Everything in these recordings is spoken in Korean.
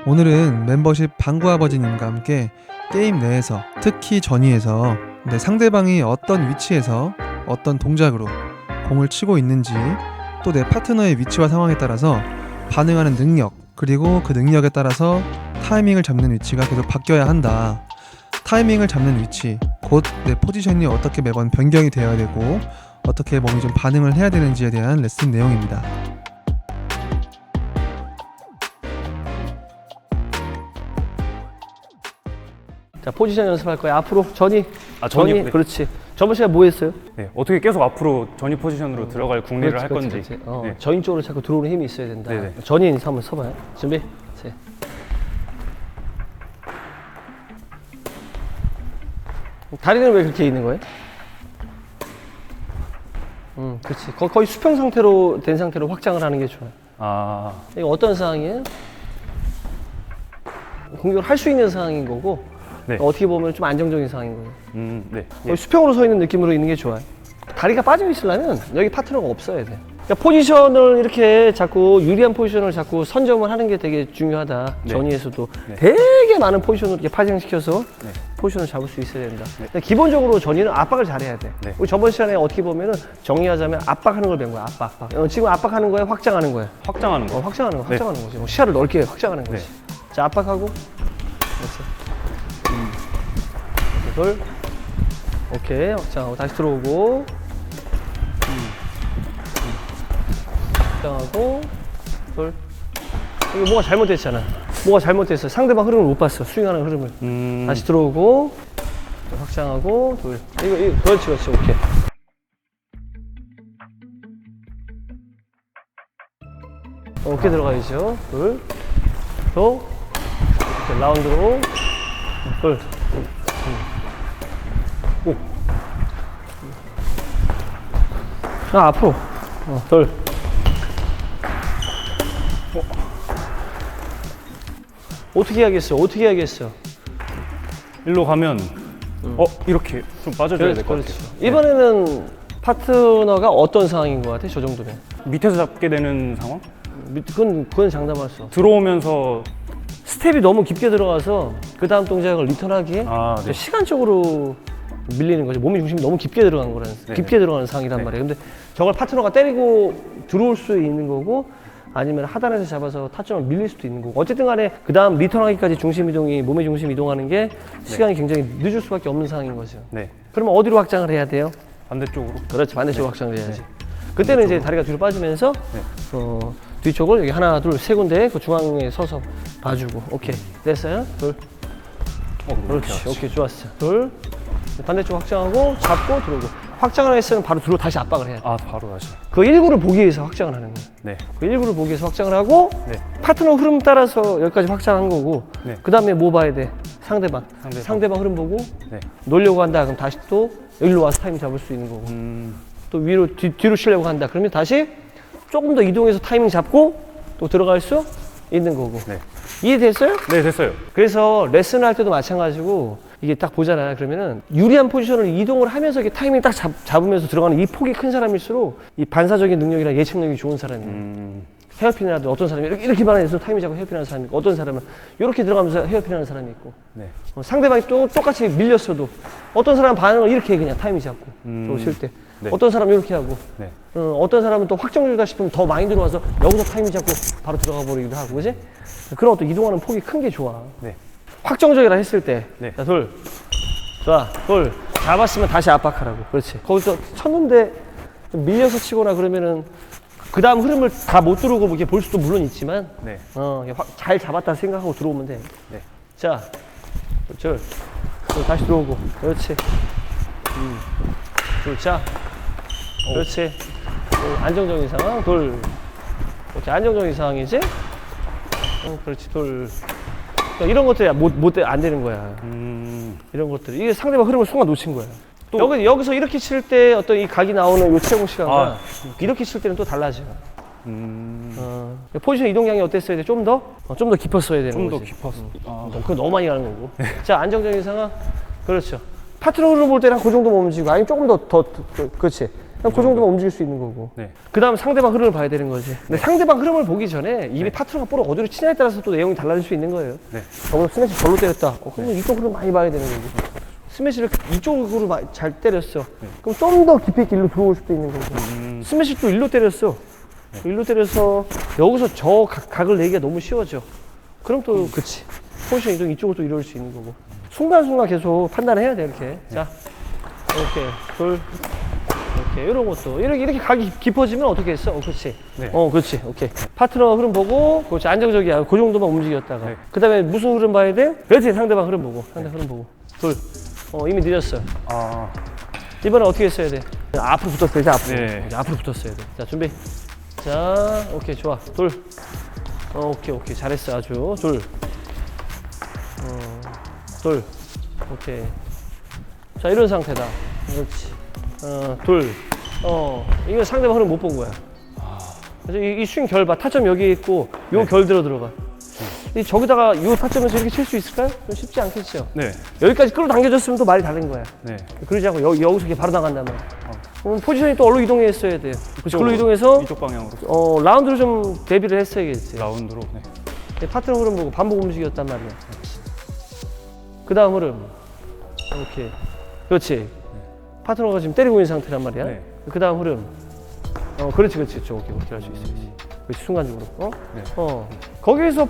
오늘은 멤버십 방구아버지님과 함께 게임 내에서, 특히 전위에서 상대방이 어떤 위치에서 어떤 동작으로 공을 치고 있는지, 또 내 파트너의 위치와 상황에 따라서 반응하는 능력, 그리고 그 능력에 따라서 타이밍을 잡는 위치가 계속 바뀌어야 한다. 타이밍을 잡는 위치, 곧 내 포지션이 어떻게 매번 변경이 되어야 되고 어떻게 몸이 좀 반응을 해야 되는지에 대한 레슨 내용입니다. 자, 포지션 연습할 거야. 앞으로 전이. 전이. 네. 그렇지. 저번 시간에 뭐 했어요? 네, 어떻게 계속 앞으로 전위 포지션으로 들어갈 국리를 할 건지. 그렇지. 네. 전인 쪽으로 자꾸 들어오는 힘이 있어야 된다. 네네. 전인 인사 한번 서봐요. 준비. 셋. 다리는 왜 그렇게 있는 거예요? 그렇지. 거의 수평 상태로 된 상태로 확장을 하는 게 좋아요. 아, 이거 어떤 상황이에요? 공격을 할 수 있는 상황인 거고, 네. 어떻게 보면 좀 안정적인 상황인 거예요. 네. 거의 수평으로 서 있는 느낌으로 있는 게 좋아요. 다리가 빠져 있으려면 여기 파트너가 없어야 돼. 그러니까 포지션을 이렇게 자꾸 유리한 포지션을 자꾸 선점을 하는 게 되게 중요하다. 네. 전위에서도 네. 되게 많은 포지션을 이렇게 파생시켜서 네. 포지션을 잡을 수 있어야 된다. 그러니까 기본적으로 전위는 압박을 잘해야 돼. 네. 우리 저번 시간에 어떻게 보면은 정리하자면 압박하는 걸 배운 거야. 압박. 지금 압박하는 거야, 확장하는 거야. 확장하는 거. 확장하는 거, 네. 확장하는 거지. 뭐 시야를 넓게 확장하는 거지. 네. 자, 압박하고. 그렇지. 둘. 오케이. 확장하고 다시 들어오고. 확장하고. 둘. 이거 뭐가 잘못됐잖아. 뭐가 잘못됐어. 상대방 흐름을 못 봤어. 스윙하는 흐름을. 다시 들어오고. 확장하고. 둘. 이거 그렇지, 그렇지. 오케이. 오케이 들어가야죠. 둘. 또. 이렇게 라운드로. 둘. 오. 자, 앞으로. 둘. 어떻게 해야겠어? 어떻게 해야겠어? 일로 가면 이렇게 좀 빠져줘야 될 것 같아요. 이번에는 파트너가 어떤 상황인 것 같아? 저 정도면. 밑에서 잡게 되는 상황? 그건 장담할 수 없어. 들어오면서 스텝이 너무 깊게 들어가서 그 다음 동작을 리턴하기에 네. 시간적으로 밀리는 거지. 몸의 중심이 너무 깊게 들어간 거라는, 깊게 들어가는 상황이란 말이에요. 근데 저걸 파트너가 때리고 들어올 수 있는 거고, 아니면 하단에서 잡아서 타점을 밀릴 수도 있는 거고, 어쨌든 간에 그 다음 리턴하기까지 중심 이동이, 몸의 중심 이동하는 게 시간이 굉장히 늦을 수밖에 없는 상황인 거죠. 네. 그러면 어디로 확장을 해야 돼요? 반대쪽으로. 그렇지, 반대쪽으로 확장을 해야지. 그때는 이제 다리가 뒤로 빠지면서 뒤쪽을 여기 하나, 둘, 세 군데 그 중앙에 서서 봐주고. 오케이. 됐어요? 둘. 그렇지. 오케이, 좋았어. 둘. 반대쪽 확장하고 잡고 들어오고. 확장을 했으면 바로 뒤로 다시 압박을 해야 돼. 바로 다시. 그 일구를 보기 위해서 확장을 하는 거야. 네. 그 일구를 보기 위해서 확장을 하고, 네. 파트너 흐름 따라서 여기까지 확장한 거고, 네. 그 다음에 뭐 봐야 돼? 상대방 흐름 보고 네. 놀려고 한다. 그럼 다시 또 여기로 와서 타이밍 잡을 수 있는 거고, 또 위로 뒤로 치려고 한다. 그러면 다시 조금 더 이동해서 타이밍 잡고 또 들어갈 수 있는 거고. 네. 이해됐어요? 네, 됐어요. 그래서 레슨을 할 때도 마찬가지고, 이게 딱 보잖아. 그러면은 유리한 포지션을 이동을 하면서 이렇게 타이밍 딱 잡으면서 들어가는 이 폭이 큰 사람일수록 이 반사적인 능력이나 예측 능력이 좋은 사람이에요. 헤어핀이라도 어떤 사람이 이렇게만 해서 타이밍 잡고 헤어핀하는 사람이 있고, 어떤 사람은 이렇게 들어가면서 헤어핀하는 사람이 있고, 네. 상대방이 또 똑같이 밀렸어도 어떤 사람은 반응을 이렇게 해, 그냥 타이밍 잡고 칠 때. 네. 어떤 사람은 이렇게 하고, 네. 어떤 사람은 또 확정적이다 싶으면 더 많이 들어와서 여기서 타이밍 잡고 바로 들어가 버리기도 하고, 그지? 그런 어떤 이동하는 폭이 큰 게 좋아. 네. 확정적이라 했을 때, 네. 자, 둘. 좋아, 둘. 잡았으면 다시 압박하라고. 그렇지. 거기서 쳤는데 좀 밀려서 치거나 그러면은 그 다음 흐름을 다 못 들어오고 이렇게 볼 수도 물론 있지만, 네. 잘 잡았다 생각하고 들어오면 돼. 네. 자, 둘. 다시 들어오고. 그렇지. 둘. 자. 그렇지. 안정적인 상황. 둘. 이렇게 안정적인 상황이지? 그렇지. 둘. 그러니까 이런 것들이 안 되는 거야. 이런 것들. 이게 상대방 흐름을 순간 놓친 거야. 여기서 이렇게 칠 때 어떤 이 각이 나오는 요 채공 시간과 이렇게 칠 때는 또 달라져. 포지션 이동량이 어땠어야 돼? 좀 더 깊었어야 되는 좀 더 거지. 깊었어. 그거 너무 많이 가는 거고. 자, 안정적인 상황. 그렇죠. 파트너 흐름 볼 때는 그 정도 움직이고, 아니면 조금 더 그렇지. 그 정도만 움직일 수 있는 거고. 네. 그 다음 상대방 흐름을 봐야 되는 거지. 근데 상대방 흐름을 보기 전에 이미 네. 파트너가 볼을 어디로 치냐에 따라서 또 내용이 달라질 수 있는 거예요. 네. 오늘 스매시 절로 때렸다. 그러면 이쪽 흐름 많이 봐야 되는 거고. 스매시를 이쪽으로 잘 때렸어. 그럼 좀 더 깊이 있게 일로 들어올 수도 있는 거고. 스매시 또 일로 때렸어. 일로 때려서 여기서 저 각을 내기가 너무 쉬워져. 그럼 또 그치. 포지션 이동 이쪽으로 또 이룰 수 있는 거고. 순간순간 계속 판단해야 돼 이렇게. 자, 이렇게 둘. 이렇게 이런 것도 이렇게 각이 깊어지면 어떻게 했어? 그렇지. 네. 그렇지. 오케이. 파트너 흐름 보고, 그렇지. 안정적이야. 그 정도만 움직였다가. 네. 그다음에 무슨 흐름 봐야 돼? 그렇지. 상대방 흐름 보고. 흐름 보고. 둘. 이미 늦었어. 아, 이번에 어떻게 했어야 돼? 앞으로 붙었어야 돼. 앞으로. 네. 이제 앞으로 붙었어야 돼. 자, 준비. 자, 오케이. 좋아. 둘. 오케이. 잘했어. 아주. 둘. 둘. 오케이. 자, 이런 상태다. 그렇지. 둘. 이거 상대방 흐름 못 본 거야. 그래서 이 스윙 결 봐. 타점 여기 있고, 요 결 들어가. 저기다가 요 타점에서 이렇게 칠 수 있을까요? 쉽지 않겠죠. 네. 여기까지 끌어당겨줬으면 또 말이 다른 거야. 네. 그러지 않고 여기서 이렇게 바로 나간단 말이야. 그럼 포지션이 또 어디로 이동했어야 돼. 그걸로 이동해서 이쪽 방향으로. 라운드로 좀 대비를 했어야겠지. 라운드로. 네. 파트너 흐름 보고 반복 움직였단 말이야. 그 다음 흐름. 오케이. 그렇지. 파트너가 지금 때리고 있는 상태란 말이야. 네. 그 다음 흐름. 그렇지. 오케이, 할 수 있어. 그렇지, 순간적으로. 네. 거기에서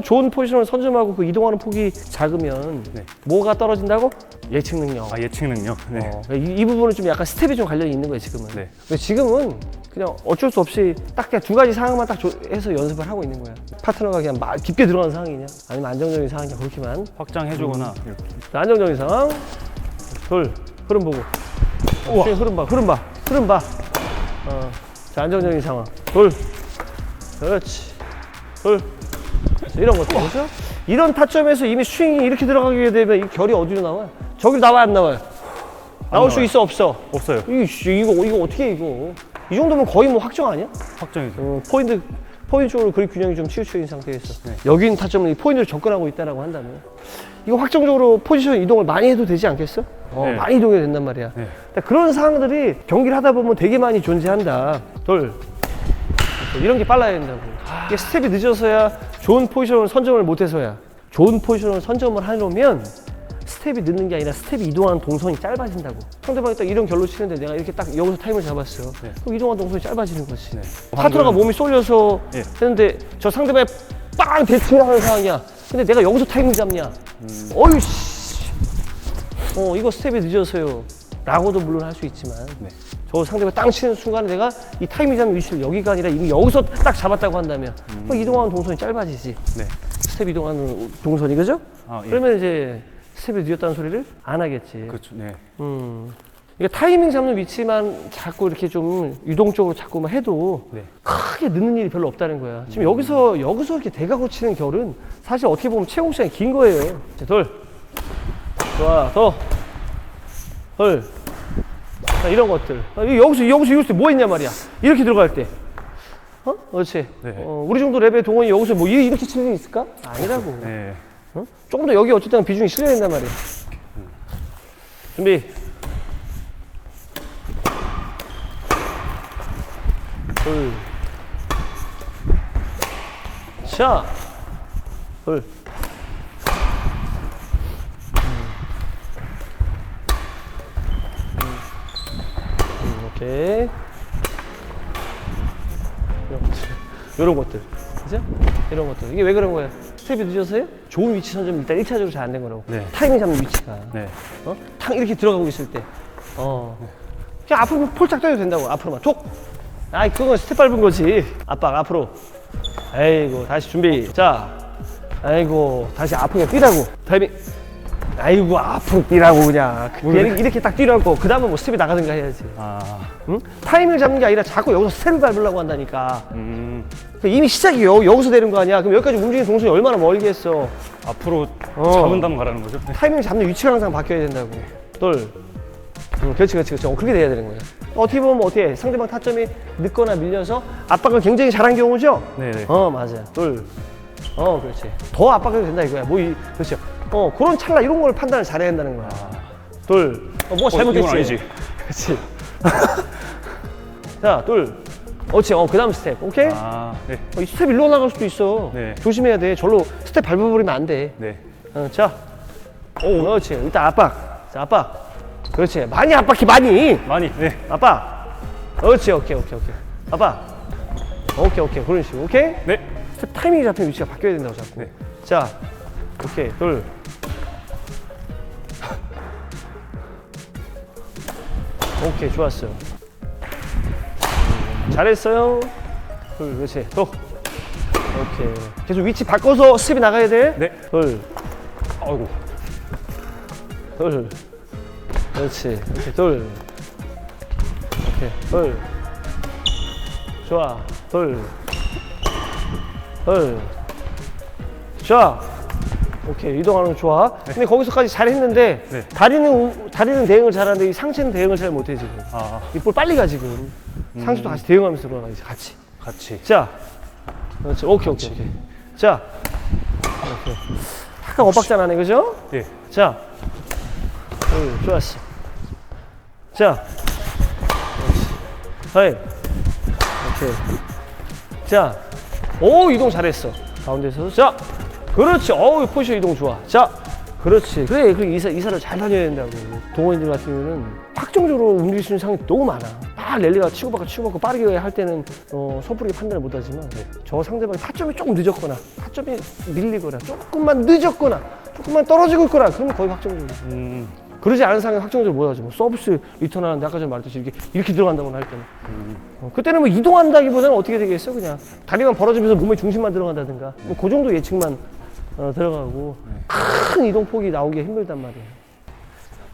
좋은 포지션을 선점하고 그 이동하는 폭이 작으면 네. 뭐가 떨어진다고? 예측 능력. 예측 능력. 네. 이 부분은 좀 약간 스텝이 좀 관련이 있는 거예요, 지금은. 네. 근데 지금은 그냥 어쩔 수 없이 딱 그냥 두 가지 상황만 딱 해서 연습을 하고 있는 거야. 파트너가 그냥 깊게 들어가는 상황이냐, 아니면 안정적인 상황이냐, 그렇게만. 확장해주거나 이렇게. 자, 안정적인 상황. 둘, 흐름 보고. 흐름 봐. 자, 안정적인 상황. 둘. 그렇지. 둘. 이런 것들. 그렇죠? 이런 타점에서 이미 스윙이 이렇게 들어가게 되면 이 결이 어디로 나와? 저기로 나와요, 안 나와요? 나올 수 있어, 없어? 없어요. 이거 어떻게 해, 이거? 이 정도면 거의 뭐 확정 아니야? 확정이죠. 포인트 쪽으로 그립 균형이 좀 치우쳐진 상태에서 네. 여기 있는 타점은 이 포인트를 접근하고 있다라고 한다면 이거 확정적으로 포지션 이동을 많이 해도 되지 않겠어? 네. 많이 이동해야 된단 말이야. 네. 그런 상황들이 경기를 하다 보면 되게 많이 존재한다. 둘. 이런 게 빨라야 된다고. 이게 스텝이 늦어서야 좋은 포지션을 선점을 못해서야. 좋은 포지션을 선점을 하려면 스텝이 늦는 게 아니라 스텝이 이동하는 동선이 짧아진다고. 상대방이 딱 이런 결로 치는데 내가 이렇게 딱 여기서 타임을 잡았어. 네. 그럼 이동하는 동선이 짧아지는 거지. 네. 파트너가 몸이 쏠려서 예. 했는데 저 상대방이 빵 대치를 하는 상황이야. 근데 내가 여기서 타임을 잡냐. 어휴 씨. 이거 스텝이 늦어서요. 라고도 물론 할 수 있지만 네. 저 상대가 땅 치는 순간에 내가 이 타이밍 잡는 위치를 여기가 아니라 이미 여기서 딱 잡았다고 한다면 그럼 이동하는 동선이 짧아지지. 네. 스텝 이동하는 동선이 그죠? 예. 그러면 이제 스텝이 늦었다는 소리를 안 하겠지. 그렇죠. 네. 그러니까 타이밍 잡는 위치만 자꾸 이렇게 좀 유동적으로 자꾸만 해도 네. 크게 늦는 일이 별로 없다는 거야. 지금 여기서 이렇게 대각으로 치는 결은 사실 어떻게 보면 채공 시간이 긴 거예요. 자, 돌. 좋아, 더. 돌. 자, 이런 것들. 여기서 뭐 했냐 말이야. 이렇게 들어갈 때. 그렇지. 네. 우리 정도 레벨 동원이 여기서 뭐 이렇게 치는 게 있을까? 아니라고. 네. 조금 더 여기 어쨌든 비중이 실려야 된단 말이야. 준비. 둘. 샷. 둘. 오케이. 이런 것들. 그죠? 이런 것들. 이게 왜 그런 거야? 스텝이 늦어서요? 좋은 위치 선점 일단 1차적으로 잘 안 된 거라고. 네. 타이밍 잡는 위치가. 네. 탕 이렇게 들어가고 있을 때. 그냥 앞으로 폴짝 떠도 된다고. 앞으로만. 톡! 그건 스텝 밟은 거지. 압박, 앞으로. 아이고, 다시 준비. 자. 아이고, 다시 앞으로 뛰라고. 타이밍. 아이고, 앞으로 뛰라고, 그냥. 이렇게 딱 뛰라고. 그 다음에 뭐 스텝이 나가든가 해야지. 응? 타이밍을 잡는 게 아니라 자꾸 여기서 스텝을 밟으려고 한다니까. 이미 시작이 여기서 되는 거 아니야? 그럼 여기까지 움직이는 동선이 얼마나 멀겠어. 앞으로 잡은다면 가라는 거죠? 네. 타이밍 잡는 위치가 항상 바뀌어야 된다고. 둘. 그렇지. 그렇게 돼야 되는 거야. 어떻게 보면 어떻게 해? 상대방 타점이 늦거나 밀려서 압박을 굉장히 잘한 경우죠? 네네. 맞아요. 둘. 그렇지. 더 압박해도 된다 이거야. 그렇죠. 그런 찰나 이런 걸 판단을 잘해야 된다는 거야. 둘. 뭐 잘못했지? 이건 아니지. 그렇지. 자, 둘. 그렇지. 그 다음 스텝. 오케이? 아, 네. 이 스텝 일로 나갈 수도 있어. 네. 조심해야 돼. 절로 스텝 밟아버리면 안 돼. 네. 자. 오, 그렇지. 일단 압박. 자, 압박. 그렇지. 많이 압박해, 많이. 많이. 네. 압박. 그렇지. 오케이. 압박. 오케이. 그런 식으로. 오케이? 네. 스텝 타이밍이 잡히는 위치가 바뀌어야 된다고 자꾸. 네. 자. 오케이. 둘. 오케이. 좋았어요. 잘했어요. 둘, 그렇지. 또. 오케이. 계속 위치 바꿔서 스텝이 나가야 돼. 네. 둘, 아이고. 둘. 그렇지. 이렇게 둘. 오케이. 둘. 좋아. 둘. 좋아. 오케이. 이동하는 거 좋아. 근데 거기서까지 잘했는데 네. 다리는 대응을 잘하는데 이 상체는 대응을 잘 못해 지금. 아, 이 볼 빨리 가 지금. 상체도 같이 대응하면서 들어가 이제 같이. 자, 그렇지. 오케이. 자, 오케이. 약간 엇박자 나네, 그죠? 네. 자, 좋았어. 자, 그렇지. 오케이. 자, 이동 잘했어. 가운데서. 자, 그렇지. 포지션 이동 좋아. 자, 그렇지. 그래, 그 이사를 잘 다녀야 된다고. 동호인들 같은 경우는 확정적으로 움직일 수 있는 상황이 너무 많아. 막 랠리가 치고받고 빠르게 할 때는 섣부르게 판단을 못하지만 저 상대방이 타점이 조금 늦었거나 타점이 밀리거나 조금만 늦었거나 조금만 떨어지고 있거나 그러면 거의 확정적이야. 그러지 않은 상황에 확정적으로 못하죠. 뭐 서비스 리턴 하는데 아까 전에 말했듯이 이렇게 들어간다거나 할 때는 그때는 뭐 이동한다기보다는 어떻게 되겠어? 그냥 다리만 벌어지면서 몸의 중심만 들어간다든가 뭐 그 정도 예측만 들어가고 큰 이동폭이 나오기 힘들단 말이에요.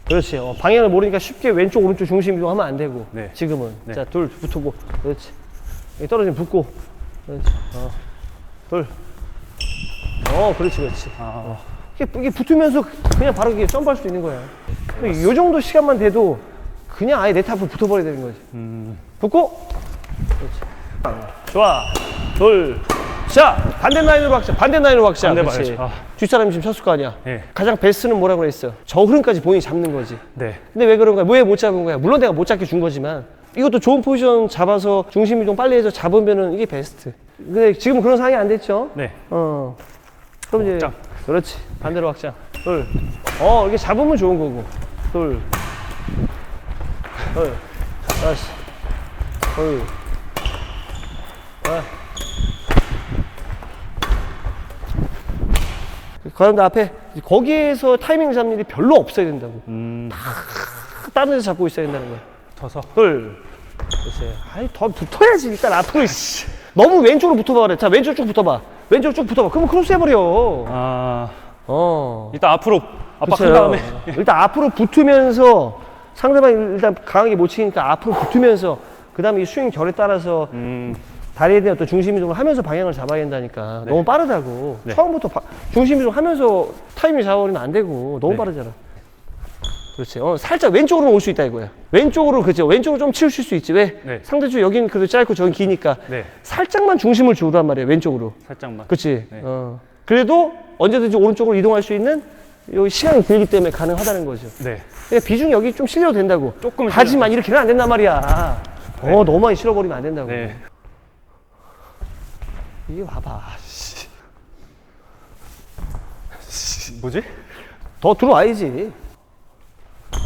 그렇지. 방향을 모르니까 쉽게 왼쪽 오른쪽 중심 이동하면 안 되고 네. 지금은 네. 자, 둘 붙고 그렇지. 여기 떨어지면 붙고 그렇지. 둘. 그렇지. 아, 이게 붙으면서 그냥 바로 이게 점프할 수 있는 거야. 이 정도 시간만 돼도 그냥 아예 네트 앞으로 붙어버려야 되는 거지. 붙고 그렇지. 좋아. 둘. 자, 반대 라인으로 박자. 반대 반대 그렇지. 봐야지. 뒷사람이 지금 쳤을 거 아니야. 네. 가장 베스트는 뭐라고 그랬어? 저 흐름까지 본인이 잡는 거지. 네. 근데 왜 그런 거야? 왜 못 잡은 거야? 물론 내가 못 잡게 준 거지만 이것도 좋은 포지션 잡아서 중심 이동 빨리 해서 잡으면은 이게 베스트. 근데 지금 그런 상황이 안 됐죠? 네. 그럼 이제 확장. 그렇지. 반대로 확장. 둘. 이렇게 잡으면 좋은 거고. 둘. 다시. 둘. 그런데 앞에 거기에서 타이밍 잡는 일이 별로 없어야 된다고. 다른 데서 잡고 있어야 된다는 거야. 터서. 둘. 그렇지. 아니 더 붙어야지 일단 앞으로. 너무 왼쪽으로 붙어봐 그래. 자, 왼쪽 쭉 붙어봐. 그러면 크로스 해버려. 아, 어. 일단 앞으로 압박한 그쵸. 다음에. 일단 앞으로 붙으면서 상대방이 일단 강하게 못 치니까 앞으로 붙으면서 그 다음에 이 스윙 결에 따라서 다리에 대한 어떤 중심 이동을 하면서 방향을 잡아야 된다니까. 네. 너무 빠르다고. 네. 처음부터 중심 이동 하면서 타이밍 잡아버리면 안 되고 너무 네. 빠르잖아. 그렇지. 살짝 왼쪽으로 올 수 있다 이거야. 왼쪽으로, 그죠. 왼쪽으로 좀 치우칠 수 있지. 왜? 네. 상대쪽 여기는 그래도 짧고 저긴 기니까. 네. 살짝만 중심을 주란 말이야, 왼쪽으로. 살짝만. 그렇지. 네. 그래도 언제든지 오른쪽으로 이동할 수 있는 여기 시간이 길기 때문에 가능하다는 거죠. 네. 그러니까 비중이 여기 좀 실려도 된다고. 조금 하지만 이렇게는 안 된단 말이야. 네. 너무 많이 실어버리면 안 된다고. 네. 이게 봐봐. 뭐지? 더 들어와야지.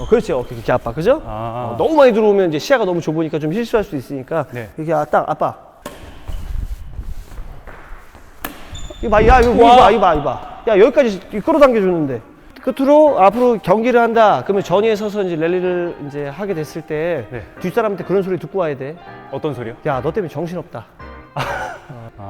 그렇지. 이렇게 압박, 그죠? 아. 너무 많이 들어오면 이제 시야가 너무 좁으니까 좀 실수할 수 있으니까. 네. 이렇게 딱 압박. 이거 봐, 이거 봐. 야, 여기까지 끌어당겨 주는데. 끝으로 앞으로 경기를 한다. 그러면 전위에 서서 이제 랠리를 이제 하게 됐을 때 네. 뒷사람한테 그런 소리 듣고 와야 돼. 어떤 소리요? 야, 너 때문에 정신없다.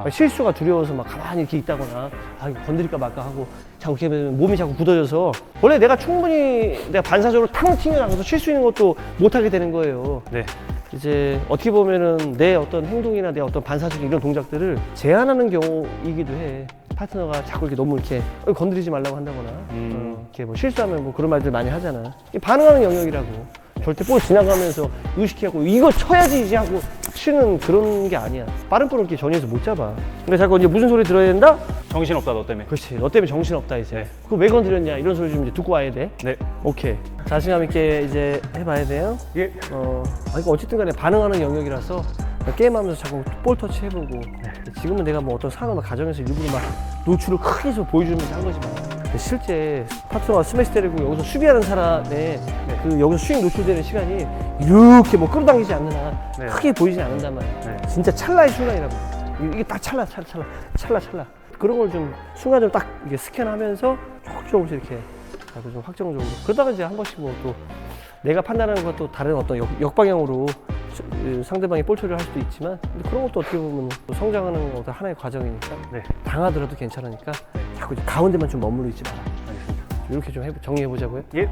실수가 두려워서 막 가만히 이렇게 있다거나 이거 건드릴까 말까 하고 자꾸 이렇게 하면 몸이 자꾸 굳어져서 원래 내가 충분히 내가 반사적으로 탕 튕겨나가서 칠 수 있는 것도 못하게 되는 거예요. 네. 이제 어떻게 보면은 내 어떤 행동이나 내 어떤 반사적인 이런 동작들을 제한하는 경우이기도 해. 파트너가 자꾸 이렇게 너무 이렇게 건드리지 말라고 한다거나 이렇게 뭐 실수하면 뭐 그런 말들 많이 하잖아. 이게 반응하는 영역이라고. 절대 볼 지나가면서 의식하고 이거 쳐야지 이제 하고 치는 그런 게 아니야. 빠른 볼을 이렇게 전위에서 못 잡아. 근데 자꾸 이제 무슨 소리 들어야 된다? 정신없다 너 때문에. 그렇지. 너 때문에 정신없다 이제. 네. 그거 왜 건드렸냐? 이런 소리 좀 이제 듣고 와야 돼. 네. 오케이. 자신감 있게 이제 해봐야 돼요. 예. 이거 어쨌든 간에 반응하는 영역이라서 게임하면서 자꾸 볼 터치 해보고. 지금은 내가 뭐 어떤 상황을 가정해서 일부러 막 노출을 크게 해서 보여주면서 한 거지만 근데 실제 파트너가 스매시 때리고 여기서 수비하는 사람의 그 여기서 스윙 노출되는 시간이 이렇게 뭐 끌어당기지 않는 한 네. 크게 보이지 않는단 말이야. 네. 진짜 찰나의 순간이라고. 이게 딱 찰나. 그런 걸 좀 순간 좀 딱 이게 스캔하면서 조금씩 이렇게 하고 좀 확정적으로. 그러다가 이제 한 번씩 뭐 또 내가 판단하는 것도 다른 어떤 역방향으로 상대방이 볼 처리를 할 수도 있지만 근데 그런 것도 어떻게 보면 또 성장하는 어떤 하나의 과정이니까 네. 당하더라도 괜찮으니까 자꾸 이제 가운데만 좀 머무르지 마라. 알겠습니다. 이렇게 좀 정리해 보자고요. 예.